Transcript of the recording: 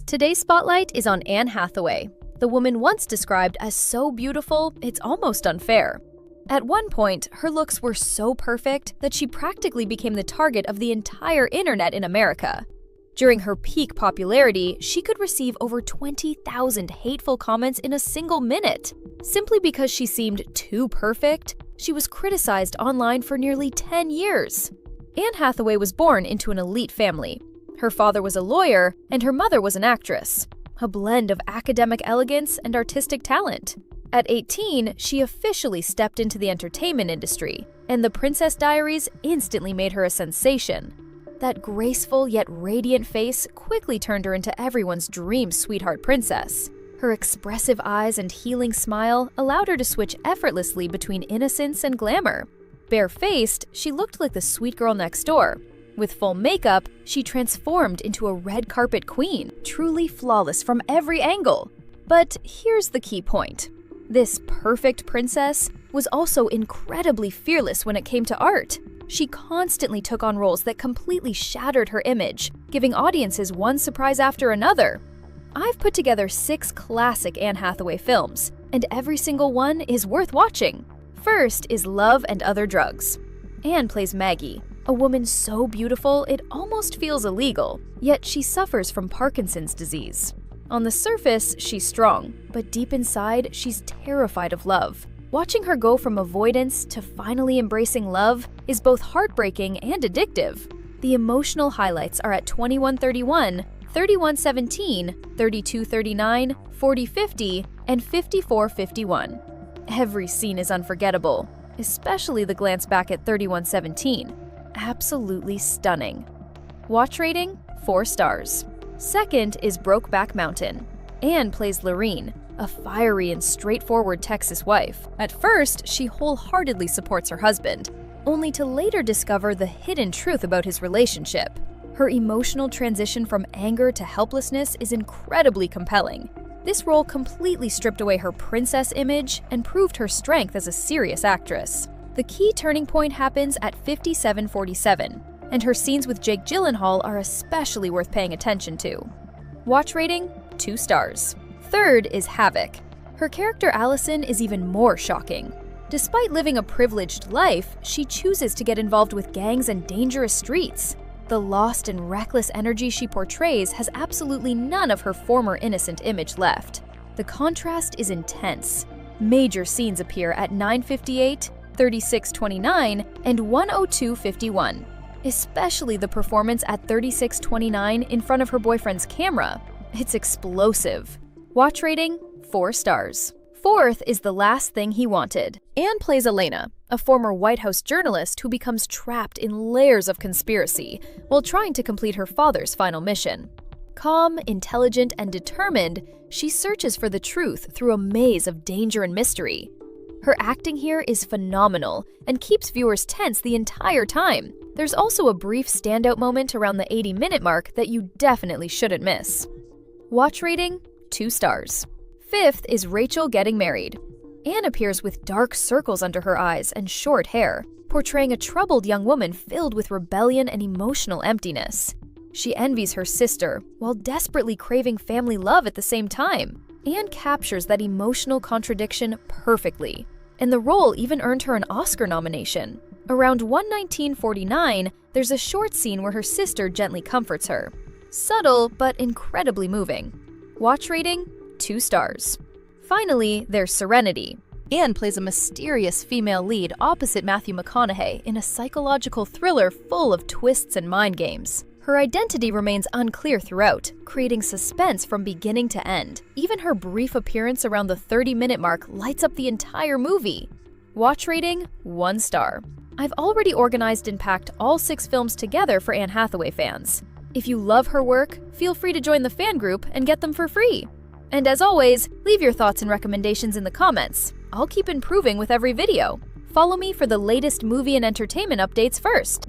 Today's spotlight is on Anne Hathaway, the woman once described as so beautiful it's almost unfair. At one point, her looks were so perfect that she practically became the target of the entire internet in America. During her peak popularity, she could receive over 20,000 hateful comments in a single minute. Simply because she seemed too perfect, she was criticized online for nearly 10 years. Anne Hathaway was born into an elite family. Her father was a lawyer, and her mother was an actress, a blend of academic elegance and artistic talent. At 18, she officially stepped into the entertainment industry, and The Princess Diaries instantly made her a sensation. That graceful yet radiant face quickly turned her into everyone's dream sweetheart princess. Her expressive eyes and healing smile allowed her to switch effortlessly between innocence and glamour. Bare-faced, she looked like the sweet girl next door. With full makeup, she transformed into a red carpet queen, truly flawless from every angle. But here's the key point. This perfect princess was also incredibly fearless when it came to art. She constantly took on roles that completely shattered her image, giving audiences one surprise after another. I've put together 6 classic Anne Hathaway films, and every single one is worth watching. First is Love and Other Drugs. Anne plays Maggie, a woman so beautiful it almost feels illegal, yet she suffers from Parkinson's disease. On the surface, she's strong, but deep inside, she's terrified of love. Watching her go from avoidance to finally embracing love is both heartbreaking and addictive. The emotional highlights are at 21:31, 31:17, 32:39, 40:50, and 54:51. Every scene is unforgettable, especially the glance back at 31:17. Absolutely stunning. Watch rating: 4 stars. Second is Brokeback Mountain. Anne plays Lorene, a fiery and straightforward Texas wife. At first, she wholeheartedly supports her husband, only to later discover the hidden truth about his relationship. Her emotional transition from anger to helplessness is incredibly compelling. This role completely stripped away her princess image and proved her strength as a serious actress. The key turning point happens at 57:47, and her scenes with Jake Gyllenhaal are especially worth paying attention to. Watch rating: 2 stars. Third is Havoc. Her character Allison is even more shocking. Despite living a privileged life, she chooses to get involved with gangs and dangerous streets. The lost and reckless energy she portrays has absolutely none of her former innocent image left. The contrast is intense. Major scenes appear at 9:58, 36:29, and 1:02:51. Especially the performance at 36:29 in front of her boyfriend's camera. It's explosive. Watch rating: 4 stars. Fourth is The Last Thing He Wanted. Anne plays Elena, a former White House journalist who becomes trapped in layers of conspiracy while trying to complete her father's final mission. Calm, intelligent, and determined, she searches for the truth through a maze of danger and mystery. Her acting here is phenomenal and keeps viewers tense the entire time. There's also a brief standout moment around the 80-minute mark that you definitely shouldn't miss. Watch rating: 2 stars. Fifth is Rachel Getting Married. Anne appears with dark circles under her eyes and short hair, portraying a troubled young woman filled with rebellion and emotional emptiness. She envies her sister while desperately craving family love at the same time. Anne captures that emotional contradiction perfectly, and the role even earned her an Oscar nomination. Around 1:19:49, there's a short scene where her sister gently comforts her. Subtle, but incredibly moving. Watch rating: 2 stars. Finally, there's Serenity. Anne plays a mysterious female lead opposite Matthew McConaughey in a psychological thriller full of twists and mind games. Her identity remains unclear throughout, creating suspense from beginning to end. Even her brief appearance around the 30-minute mark lights up the entire movie. Watch rating: 1 star. I've already organized and packed all 6 films together for Anne Hathaway fans. If you love her work, feel free to join the fan group and get them for free. And as always, leave your thoughts and recommendations in the comments. I'll keep improving with every video. Follow me for the latest movie and entertainment updates first.